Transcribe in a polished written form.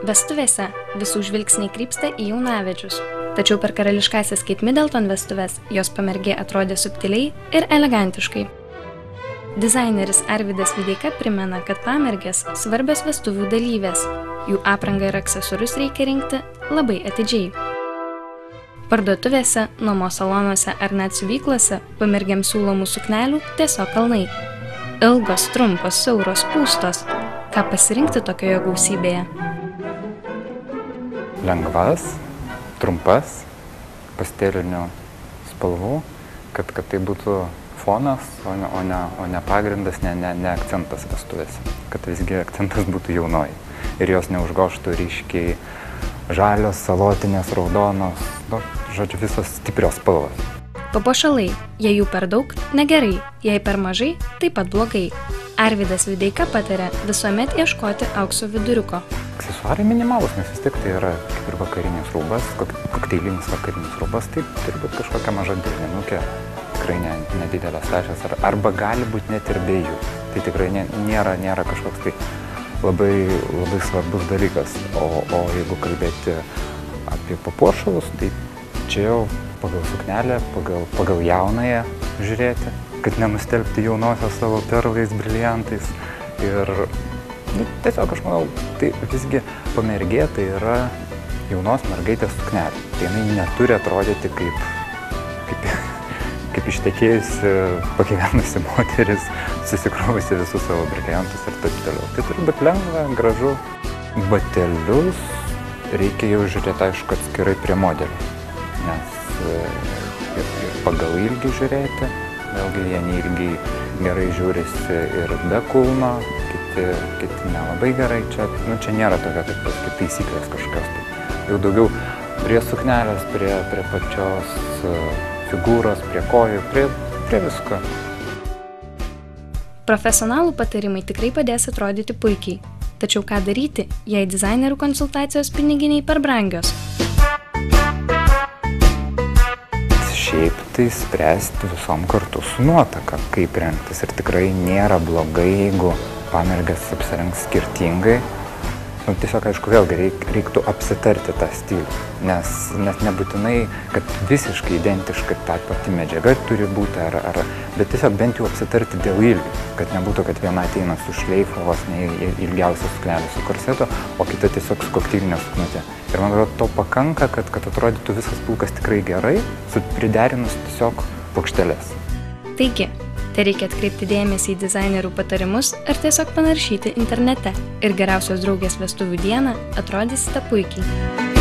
Vestuvėse visų žvilgsniai krypsta į jaunavedžius. Tačiau per karališkąsias Kate Middleton vestuves jos pamergė atrodė subtiliai ir elegantiškai. Dizaineris Arvydas Videika primena, kad pamergės svarbios vestuvių dalyvės. Jų aprangą ir aksesuarius reikia rinkti labai atidžiai. Parduotuvėse, nuomos salonuose ar net siuvyklose pamergėms siūlomų suknelių tiesiog kalnai. Ilgos, trumpos, siauros, pūstos. Ką pasirinkti tokioje gausybėje? Lengvas, trumpas, pastelinių spalvų, kad tai būtų fonas, o ne pagrindas, ne akcentas vestuvėse. Kad visgi akcentas būtų jaunoji. Ir jos neužgoštų ryškiai žalios, salotinės, raudonos, žodžiu, visos stiprios spalvos. Papuošalai, jei jų per daug, negerai, jei per mažai, taip pat blogai. Arvydas Videika pataria visuomet ieškoti aukso viduriuko. Aksesuarai minimalus, nes vis tik tai yra kaip ir vakarinis rūbas, kokteilinis vakarinis rūbas, tai turi būti kažkokia maža derinukė, tikrai nedidelės lęšės, arba gali būti net ir be jų. Tai tikrai nėra kažkoks tai labai svarbus dalykas. O jeigu kalbėti apie papuošalus, tai čia jau pagal suknelę, pagal jaunąją žiūrėti, kad nenustelbti jaunosios savo perlais, briliantais. Ir tiesiog aš manau, tai visgi pamergė tai yra jaunos mergaitės suknelė. Tai jinai neturi atrodyti kaip ištekėjusi, pagyvenusi moteris, susikrovusi visus savo briliantus ir taip toliau. Tai turi būti lengva, gražu. Batelius reikia jau žiūrėti, aišku, atskirai prie modelio, nes ir pagal ilgį žiūrėti, vėlgi vieni ilgiai gerai žiūrisi ir be kulno, kiti nelabai gerai. Čia nėra tokia kaip taisyklės kažkokios. Jau daugiau prie suknelės, prie pačios figūros, prie kojų, prie visko. Profesionalų patarimai tikrai padės atrodyti puikiai. Tačiau ką daryti, jei dizainerių konsultacijos piniginiai per brangios? Šiaip tai spręsti visom kartu su nuotaka, kaip rengtis. Ir tikrai nėra blogai, jeigu pamergės apsirengs skirtingai. Tiesiog, aišku, vėlgi reiktų apsitarti tą stilių, nes nebūtinai, kad visiškai identiškai ta pati medžiaga turi būti, bet tiesiog bent jau apsitarti dėl ilgių, kad nebūtų, kad viena ateina su šleifu, vos ne ilgiausia suknelė su korsetu, o kita tiesiog su kokteilinė suknutė. Ir man atrodo, to pakanka, kad atrodytų visas pulkas tikrai gerai, priderinus tiesiog plokšteles. Taigi, tai reikia atkreipti dėmesį į dizainerių patarimus ar tiesiog panaršyti internete. Ir geriausios draugės vestuvių dieną atrodysite puikiai.